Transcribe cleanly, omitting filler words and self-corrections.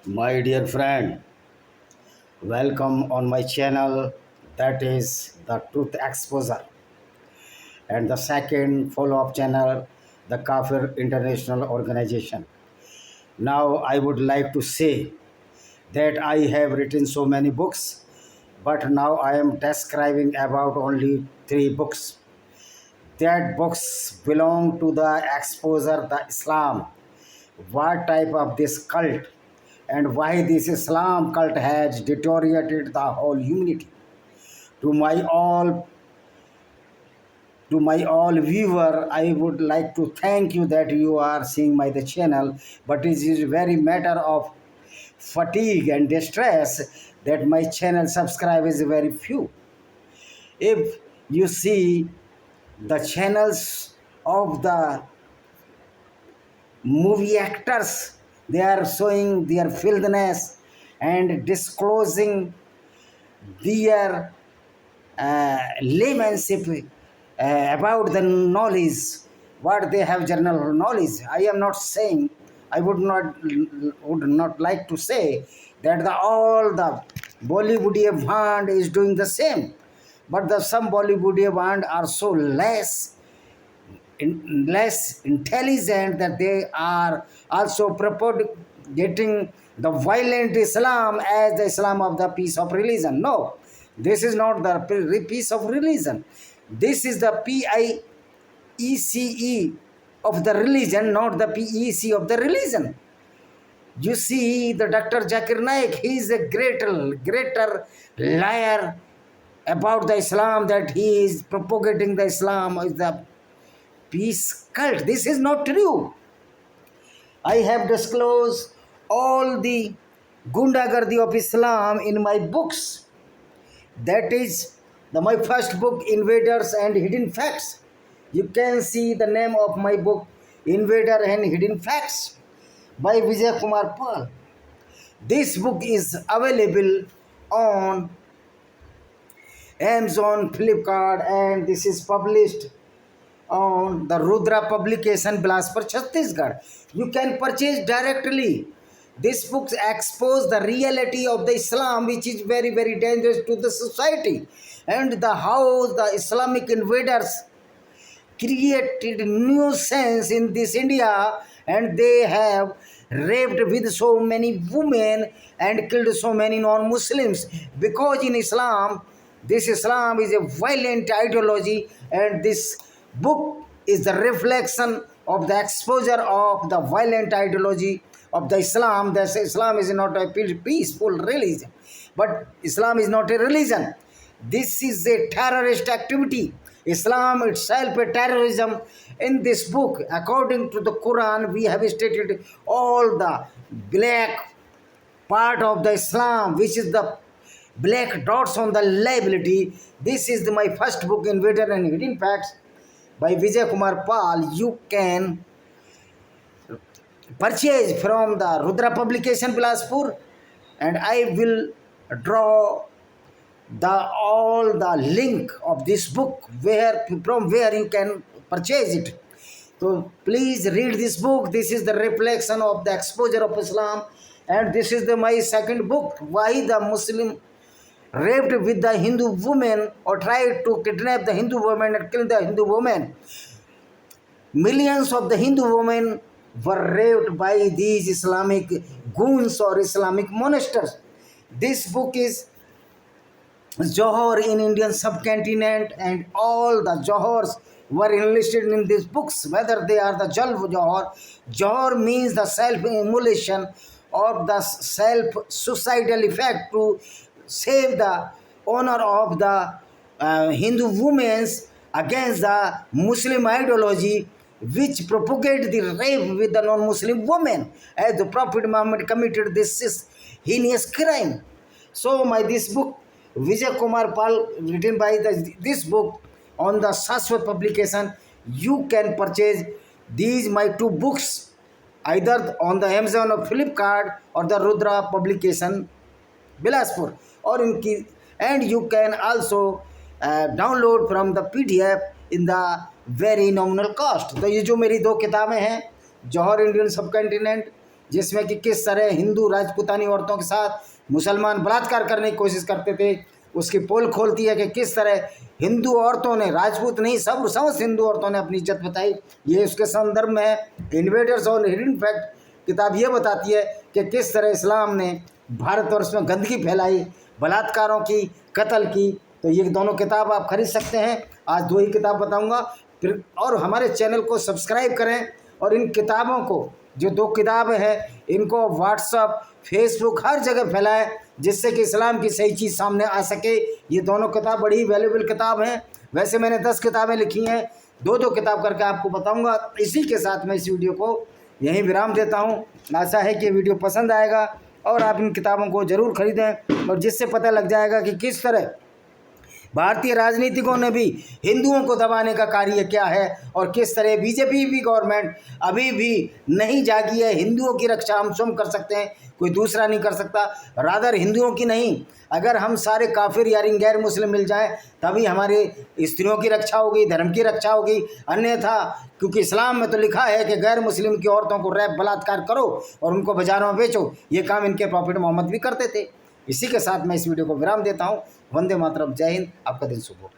My dear friend, welcome on my channel, that is the Truth Exposure, and the second follow-up channel, the Kafir International Organization. Now I would like to say that I have written so many books, but now I am describing about only 3 books. That books belong to the exposure, the Islam, what type of this cult and why this Islam cult has deteriorated the whole humanity. To my all to my all viewer, I would like to thank you that you are seeing my the channel, but it is very matter of fatigue and distress that my channel subscribers is very few. If you see the channels of the movie actors, they are showing their filthiness and disclosing their laymanship about the knowledge, what they have general knowledge. I am not saying, I would not like to say that all the Bollywood band is doing the same, but some Bollywood band are so less intelligent that they are also propagating the violent Islam as the Islam of the peace of religion. No, this is not the peace of religion. This is the PIECE of the religion, not the PEC of the religion. You see, the Dr. Zakir Naik, he is a greater liar about the Islam, that he is propagating the Islam is the peace cult. This is not true. I have disclosed all the gundagardi of Islam in my books. That is my first book, Invaders and Hidden Facts. You can see the name of my book, Invader and Hidden Facts, by Vijay Kumar Pal. This book is available on Amazon, Flipkart, and this is published on the Rudra publication, Bilaspur, Chhattisgarh. You can purchase directly. This book exposes the reality of the Islam, which is very, very dangerous to the society, and the how the Islamic invaders created nuisance in this India, and they have raped with so many women and killed so many non-Muslims. Because in Islam, this Islam is a violent ideology, and this book is the reflection of the exposure of the violent ideology of the Islam. That Islam is not a peaceful religion, but Islam is not a religion. This is a terrorist activity. Islam itself a terrorism. In this book, according to the Quran, we have stated all the black part of the Islam, which is the black dots on the liability. This is my first book, Invader and Hidden Facts, by Vijay Kumar Pal. You can purchase from the Rudra publication, Bilaspur, and I will draw all the link of this book from where you can purchase it. So please read this book. This is the reflection of the exposure of Islam, and this is my second book, why the Muslim raped with the Hindu woman or tried to kidnap the Hindu woman and kill the Hindu woman. Millions of the Hindu women were raped by these Islamic goons or Islamic monsters. This book is Johor in Indian subcontinent, and all the Johors were enlisted in these books, whether they are the Jalv Johor. Johor means the self-immolation or the self-suicidal effect to save the honor of the Hindu women against the Muslim ideology, which propagate the rape with the non-Muslim women, as the Prophet Muhammad committed this heinous crime. So this book, Vijay Kumar Pal, written by this book on the Shashwat publication, you can purchase these my 2 books either on the Amazon or Flipkart or the Rudra publication, Bilaspur, and you can also download from the PDF in the very nominal cost. तो ये जो मेरी 2 किताबें हैं, जौहर Indian subcontinent, जिसमें कि किस तरह हिंदू राजपूतानी औरतों के साथ मुसलमान बलात्कार करने की कोशिश करते थे, उसकी पोल खोलती है कि किस तरह हिंदू औरतों ने, राजपूत नहीं सब समस्त हिंदू औरतों ने अपनी इज्जत बताई। ये उसके संदर्भ में है। इन्वेडर्स और हिडन फैक्ट किताब ये बताती है कि किस तरह इस्लाम ने भारतवर्ष में गंदगी फैलाई, बलात्कारों की, कत्ल की। तो ये दोनों किताब आप खरीद सकते हैं। आज 2 ही किताब बताऊंगा। फिर और हमारे चैनल को सब्सक्राइब करें और इन किताबों को, जो 2 किताबें हैं, इनको व्हाट्सअप, फेसबुक हर जगह फैलाएं, जिससे कि इस्लाम की सही चीज़ सामने आ सके। ये दोनों किताब बड़ी वैल्यूबल किताब हैं। वैसे मैंने 10 किताबें लिखी हैं, 2-2 किताब करके आपको बताऊंगा। इसी के साथ मैं इस वीडियो को यहीं विराम देता हूं। आशा है कि वीडियो पसंद आएगा और आप इन किताबों को ज़रूर खरीदें, और जिससे पता लग जाएगा कि किस तरह भारतीय राजनीतिकों ने भी हिंदुओं को दबाने का कार्य किया है, और किस तरह बीजेपी भी गवर्नमेंट अभी भी नहीं जागी है। हिंदुओं की रक्षा हम स्वयं कर सकते हैं, कोई दूसरा नहीं कर सकता। रादर हिंदुओं की नहीं, अगर हम सारे काफिर यानी गैर मुस्लिम मिल जाएं तभी हमारे स्त्रियों की रक्षा होगी, धर्म की रक्षा होगी। अन्यथा, क्योंकि इस्लाम में तो लिखा है कि गैर मुस्लिम की औरतों को रैप बलात्कार करो और उनको बाजारों में बेचो। ये काम इनके प्रॉफिट मोहम्मद भी करते थे। इसी के साथ मैं इस वीडियो को विराम देता हूँ। वंदे मातरम। जय हिंद। आपका दिन शुभ हो।